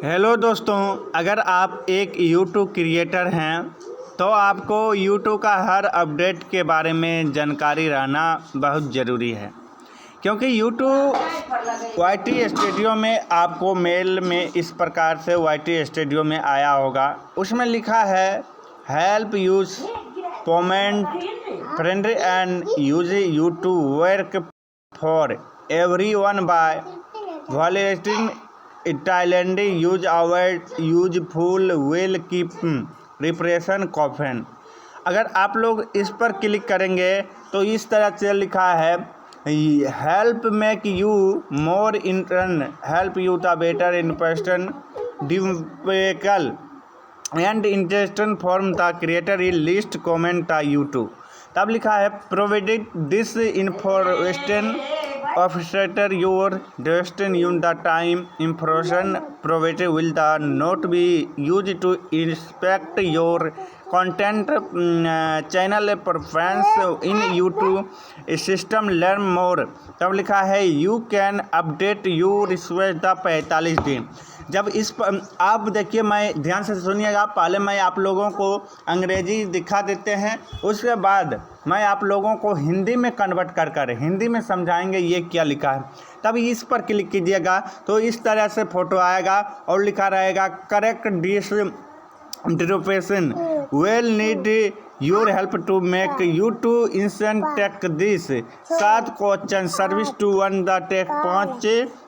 Hello दोस्तों, अगर आप एक यूट्यूब क्रिएटर हैं तो आपको यूट्यूब का हर अपडेट के बारे में जानकारी रहना बहुत ज़रूरी है, क्योंकि यूट्यूब वाईटी स्टूडियो में आपको मेल में इस प्रकार से वाईटी स्टूडियो में आया होगा। उसमें लिखा है help use comment friendly and use YouTube work for everyone by valeting Thailand use avoid useful will keep repression coffin. अगर आप लोग इस पर क्लिक करेंगे तो इस तरह से लिखा है help make you more intern help you the better in person डिवेकल and interested form the creator in list comment the YouTube. तब लिखा है provided this information Officer your destination in the time information provided will not be used to inspect your content channel preference in YouTube system learn more। तब लिखा है you can update you request the 45 दिन। जब इस पर आप देखिए, मैं ध्यान से सुनिएगा, पहले मैं आप लोगों को अंग्रेजी दिखा देते हैं, उसके बाद मैं आप लोगों को हिंदी में कन्वर्ट कर हिंदी में समझाएंगे ये क्या लिखा है। तब इस पर क्लिक कीजिएगा तो इस तरह से फ़ोटो आएगा और लिखा रहेगा correct this description well need your help to make you to instant take this 7 question service to one the take 5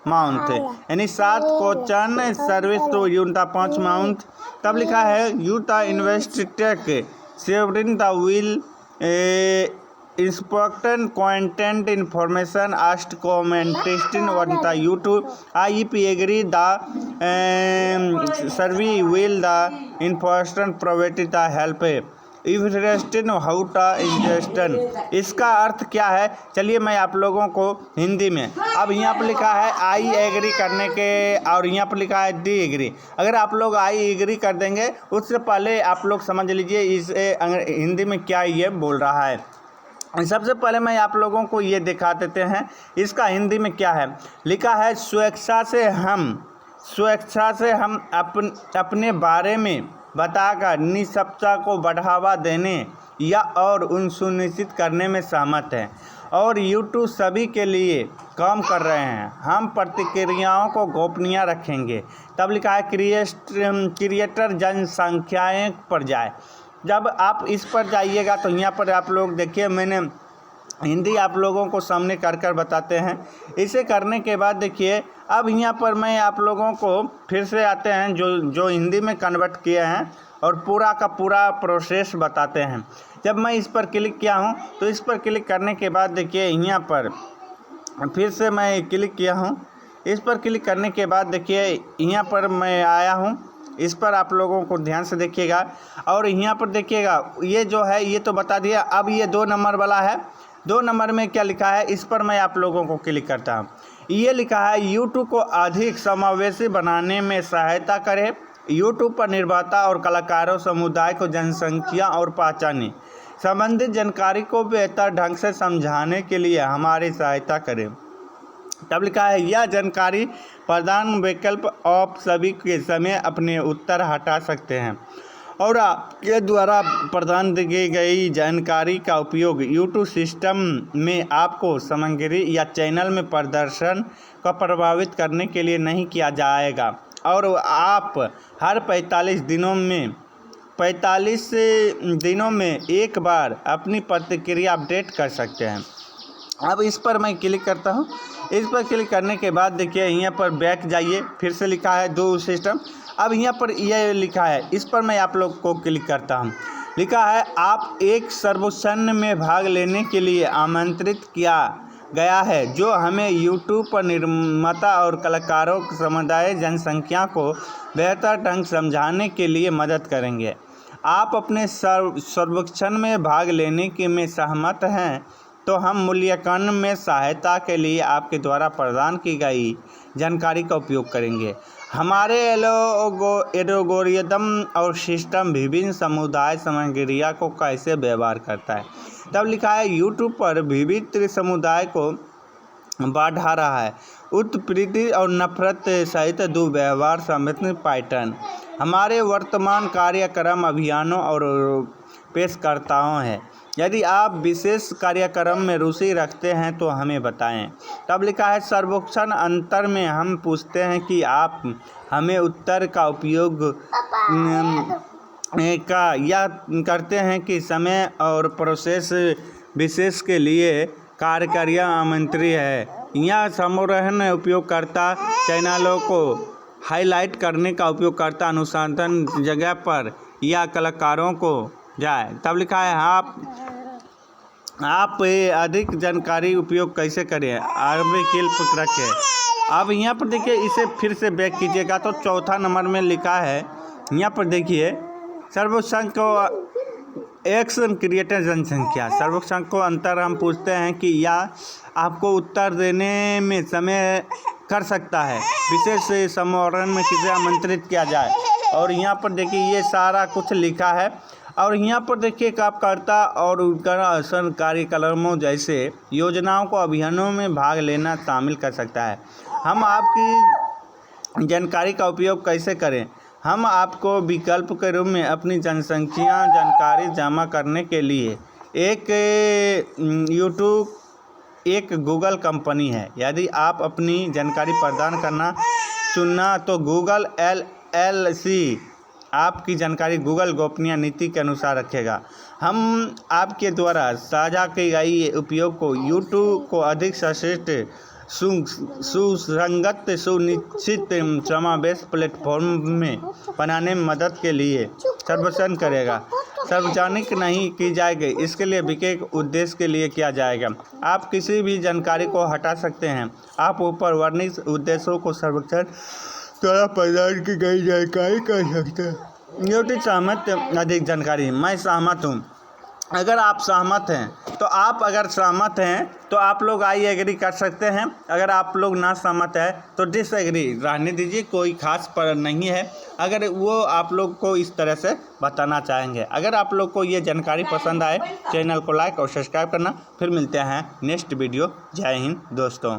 mount, यानी 7 क्वेश्चन सर्विस टू यून द 5 माउंट। तब लिखा है यू द इन्वेस्ट टेक सेवरिन the will inspection content information आस्ट commentation on the YouTube I P agree the सर्वी will the information provided the help interested how ट इंटरेस्टन। इसका अर्थ क्या है, चलिए मैं आप लोगों को हिंदी में। अब यहाँ पर लिखा है आई एग्री करने के और यहाँ पर लिखा है डी एग्री। अगर आप लोग आई एग्री कर देंगे उससे पहले आप लोग समझ लीजिए इसे हिंदी में क्या ये बोल रहा है। सबसे पहले मैं आप लोगों को ये दिखा देते हैं इसका हिंदी में क्या है। लिखा है स्वेच्छा से हम अपने बारे में बताकर निष्पक्षता को बढ़ावा देने या और उन सुनिश्चित करने में सहमत हैं और यूट्यूब सभी के लिए काम कर रहे हैं। हम प्रतिक्रियाओं को गोपनीय रखेंगे। तब लिखा है क्रिएटर जनसंख्याएं पर जाए। जब आप इस पर जाइएगा तो यहाँ पर आप लोग देखिए, मैंने हिंदी आप लोगों को सामने कर बताते हैं। इसे करने के बाद देखिए, अब यहाँ पर मैं आप लोगों को फिर से आते हैं जो हिंदी में कन्वर्ट किए हैं और पूरा का पूरा प्रोसेस बताते हैं। जब मैं इस पर क्लिक किया हूँ तो इस पर क्लिक करने के बाद देखिए यहाँ पर फिर से मैं क्लिक किया हूँ। इस पर क्लिक करने के बाद देखिए यहाँ पर मैं आया हूँ। इस पर आप लोगों को ध्यान से देखिएगा और यहाँ पर देखिएगा ये जो है ये तो बता दिया। अब ये 2 नंबर वाला है, 2 नंबर में क्या लिखा है इस पर मैं आप लोगों को क्लिक करता हूँ। ये लिखा है यूट्यूब को अधिक समावेशी बनाने में सहायता करे। यूट्यूब पर निर्माता और कलाकारों समुदाय को जनसंख्या और पहचाने संबंधित जानकारी को बेहतर ढंग से समझाने के लिए हमारी सहायता करें। तब लिखा है यह जानकारी प्रदान विकल्प आप सभी के समय अपने उत्तर हटा सकते हैं और आपके द्वारा प्रदान की गई जानकारी का उपयोग यूट्यूब सिस्टम में आपको सामग्री या चैनल में प्रदर्शन को प्रभावित करने के लिए नहीं किया जाएगा और आप हर 45 दिनों में एक बार अपनी प्रतिक्रिया अपडेट कर सकते हैं। अब इस पर मैं क्लिक करता हूँ। इस पर क्लिक करने के बाद देखिए यहाँ पर बैक जाइए, फिर से लिखा है दो सिस्टम। अब यहाँ पर यह लिखा है, इस पर मैं आप लोग को क्लिक करता हूँ। लिखा है आप एक सर्वेक्षण में भाग लेने के लिए आमंत्रित किया गया है जो हमें यूट्यूब पर निर्माता और कलाकारों समुदाय जनसंख्या को बेहतर ढंग समझाने के लिए मदद करेंगे। आप अपने सर्वेक्षण में भाग लेने के में सहमत हैं तो हम मूल्यांकन में सहायता के लिए आपके द्वारा प्रदान की गई जानकारी का उपयोग करेंगे। हमारे एल्गोरिदम और सिस्टम विभिन्न समुदाय सामग्रिया को कैसे व्यवहार करता है। तब लिखा है यूट्यूब पर विविध समुदाय को बढ़ा रहा है। उत्प्रीति और नफरत सहित दुर्व्यवहार संबंधित पैटर्न हमारे वर्तमान कार्यक्रम अभियानों और पेशकर्ताओं हैं। यदि आप विशेष कार्यक्रम में रुचि रखते हैं तो हमें बताएं। तब लिखा है सर्वेक्षण अंतर में हम पूछते हैं कि आप हमें उत्तर का उपयोग या करते हैं कि समय और प्रोसेस विशेष के लिए कार्यक्रम आमंत्रित है या समूहन उपयोगकर्ता चैनलों को हाईलाइट करने का उपयोगकर्ता अनुसंधान जगह पर या कलाकारों को जाए। तब लिखा है आप अधिक जानकारी उपयोग कैसे करें, आगे क्लिक रखें। अब यहाँ पर देखिए, इसे फिर से बैक कीजिएगा तो चौथा नंबर में लिखा है, यहाँ पर देखिए सर्वेक्षण को एक्शन क्रिएटर जनसंख्या। सर्वेक्षण को अंतर हम पूछते हैं कि या आपको उत्तर देने में समय कर सकता है, विशेष समारोह में किसे आमंत्रित किया जाए। और यहाँ पर देखिए ये सारा कुछ लिखा है। और यहाँ पर देखिए कार्यकर्ता और उनका असर कार्यक्रमों जैसे योजनाओं को अभियानों में भाग लेना शामिल कर सकता है। हम आपकी जानकारी का उपयोग कैसे करें। हम आपको विकल्प के रूप में अपनी जनसंख्या जानकारी जमा करने के लिए एक गूगल कंपनी है। यदि आप अपनी जानकारी प्रदान करना चुनना तो गूगल LLC आपकी जानकारी गूगल गोपनीय नीति के अनुसार रखेगा। हम आपके द्वारा साझा की गई उपयोग को YouTube को अधिक सशक्त सुसंगत सुनिश्चित समावेश प्लेटफॉर्म में बनाने में मदद के लिए सर्वेक्षण करेगा। सार्वजनिक नहीं की जाएगी, इसके लिए विवेक उद्देश्य के लिए किया जाएगा। आप किसी भी जानकारी को हटा सकते हैं। आप ऊपर वर्णित उद्देश्यों को सर्वेक्षण द्वारा प्रदान की गई जानकारी कर सकते हैं। न्यूट्री सहमत अधिक जानकारी। मैं सहमत हूँ। अगर आप सहमत हैं तो आप लोग आई एग्री कर सकते हैं। अगर आप लोग ना सहमत है तो डिसएग्री रहने दीजिए, कोई खास पर नहीं है। अगर वो आप लोग को इस तरह से बताना चाहेंगे। अगर आप लोग को ये जानकारी पसंद आए चैनल को लाइक और सब्सक्राइब करना। फिर मिलते हैं नेक्स्ट वीडियो। जय हिंद दोस्तों।